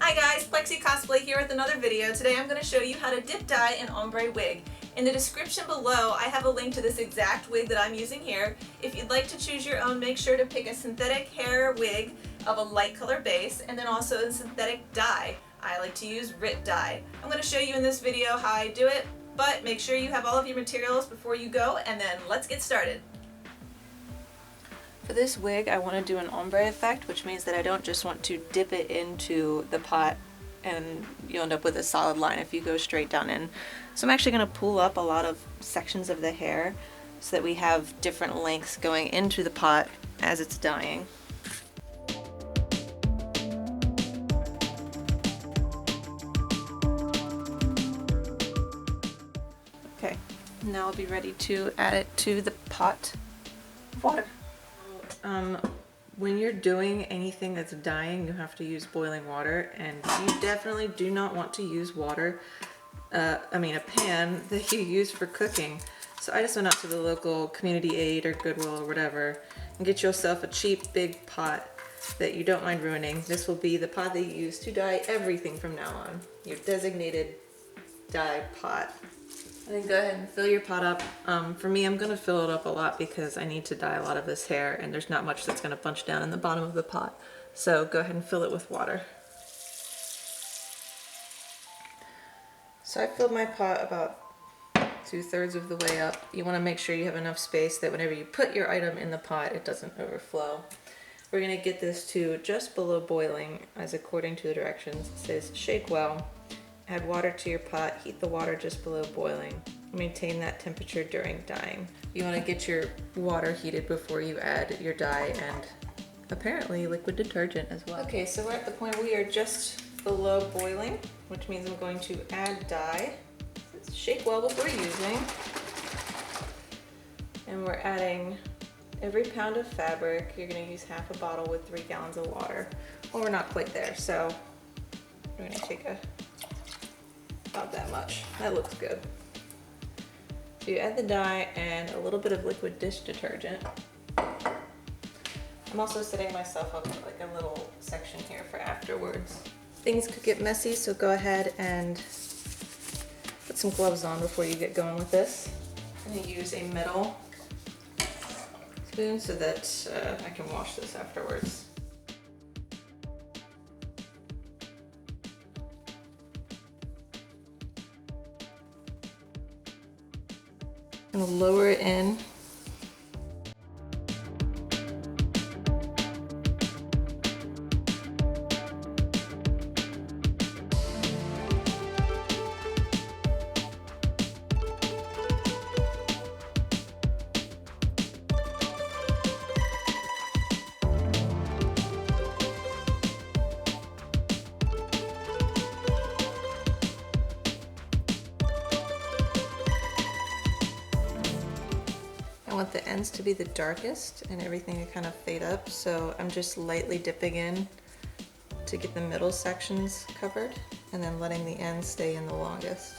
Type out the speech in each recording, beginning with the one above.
Hi guys, Plexi Cosplay here with another video. Today I'm going to show you how to dip dye an ombre wig. In the description below I have a link to this exact wig that I'm using here. If you'd like to choose your own, make sure to pick a synthetic hair wig of a light color base and then also a synthetic dye. I like to use RIT dye. I'm going to show you in this video how I do it, but make sure you have all of your materials before you go, and then let's get started. For this wig, I want to do an ombre effect, which means that I don't just want to dip it into the pot and you'll end up with a solid line if you go straight down in. So I'm actually going to pull up a lot of sections of the hair so that we have different lengths going into the pot as it's dyeing. Okay, now I'll be ready to add it to the pot of water. When you're doing anything that's dyeing, you have to use boiling water, and you definitely do not want to use water, a pan that you use for cooking. So I just went out to the local community aid or Goodwill or whatever and get yourself a cheap big pot that you don't mind ruining. This will be the pot that you use to dye everything from now on. Your designated dye pot. And then go ahead and fill your pot up. For me, I'm gonna fill it up a lot because I need to dye a lot of this hair and there's not much that's gonna bunch down in the bottom of the pot. So go ahead and fill it with water. So I filled my pot about 2/3 of the way up. You wanna make sure you have enough space that whenever you put your item in the pot, it doesn't overflow. We're gonna get this to just below boiling, as according to the directions. It says shake well. Add water to your pot, heat the water just below boiling. Maintain that temperature during dyeing. You want to get your water heated before you add your dye and apparently liquid detergent as well. Okay, so we're at the point we are just below boiling, which means I'm going to add dye. Shake well before using. And we're adding every pound of fabric. You're going to use half a bottle with 3 gallons of water. Well, we're not quite there, so we're going to take about that much. That looks good. So you add the dye and a little bit of liquid dish detergent. I'm also setting myself up with like a little section here for afterwards. Things could get messy, so go ahead and put some gloves on before you get going with this. I'm going to use a metal spoon so that I can wash this afterwards. I'm going to lower it in. I want the ends to be the darkest and everything to kind of fade up, so I'm just lightly dipping in to get the middle sections covered and then letting the ends stay in the longest.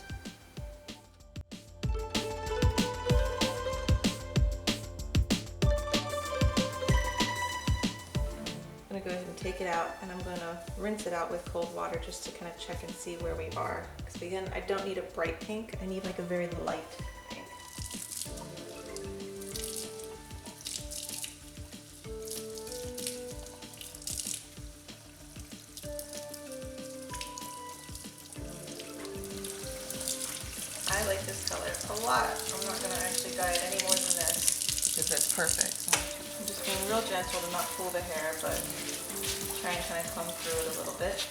I'm going to go ahead and take it out, and I'm going to rinse it out with cold water just to kind of check and see where we are. Because again, I don't need a bright pink, I need like a very light pink. I like this color a lot. I'm not going to actually dye it any more than this because that's perfect. So I'm just being real gentle to not pull the hair, but trying to kind of comb through it a little bit.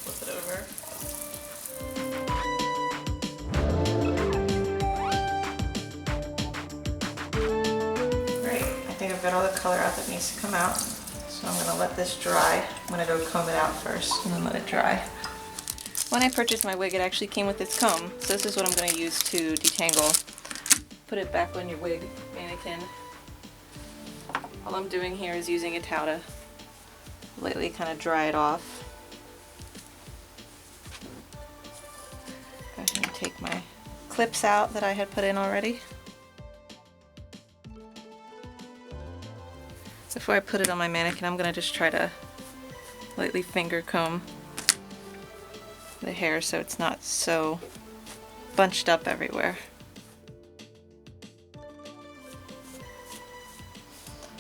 Flip it over. Great. I think I've got all the color out that needs to come out. So I'm going to let this dry. I'm going to go comb it out first and then let it dry. When I purchased my wig, it actually came with this comb, so this is what I'm going to use to detangle. Put it back on your wig mannequin. All I'm doing here is using a towel to lightly kind of dry it off. Go ahead and take my clips out that I had put in already. Before I put it on my mannequin, I'm gonna just try to lightly finger comb the hair so it's not so bunched up everywhere.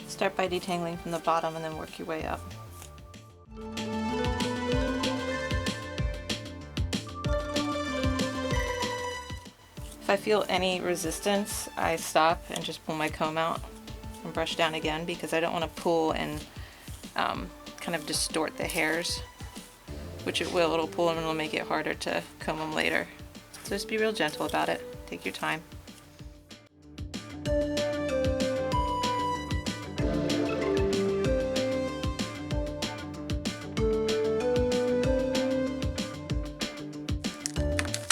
Start by detangling from the bottom and then work your way up. If I feel any resistance, I stop and just pull my comb out and brush down again, because I don't want to pull and kind of distort the hairs, which it will. It'll pull them and it'll make it harder to comb them later. So just be real gentle about it. Take your time.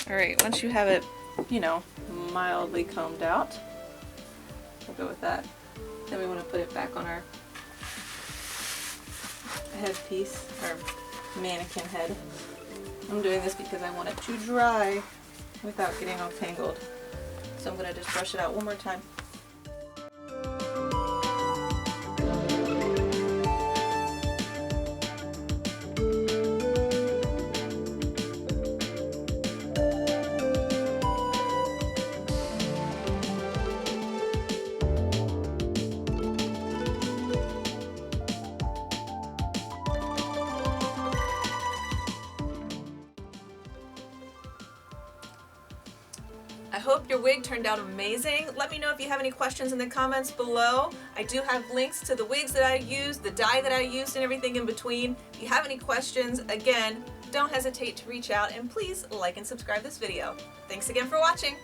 Alright, once you have it, you know, mildly combed out, we'll go with that. Then we want to put it back on our headpiece, our mannequin head. I'm doing this because I want it to dry without getting all tangled. So I'm going to just brush it out one more time. I hope your wig turned out amazing. Let me know if you have any questions in the comments below. I do have links to the wigs that I used, the dye that I used, and everything in between. If you have any questions, again, don't hesitate to reach out, and please like and subscribe this video. Thanks again for watching.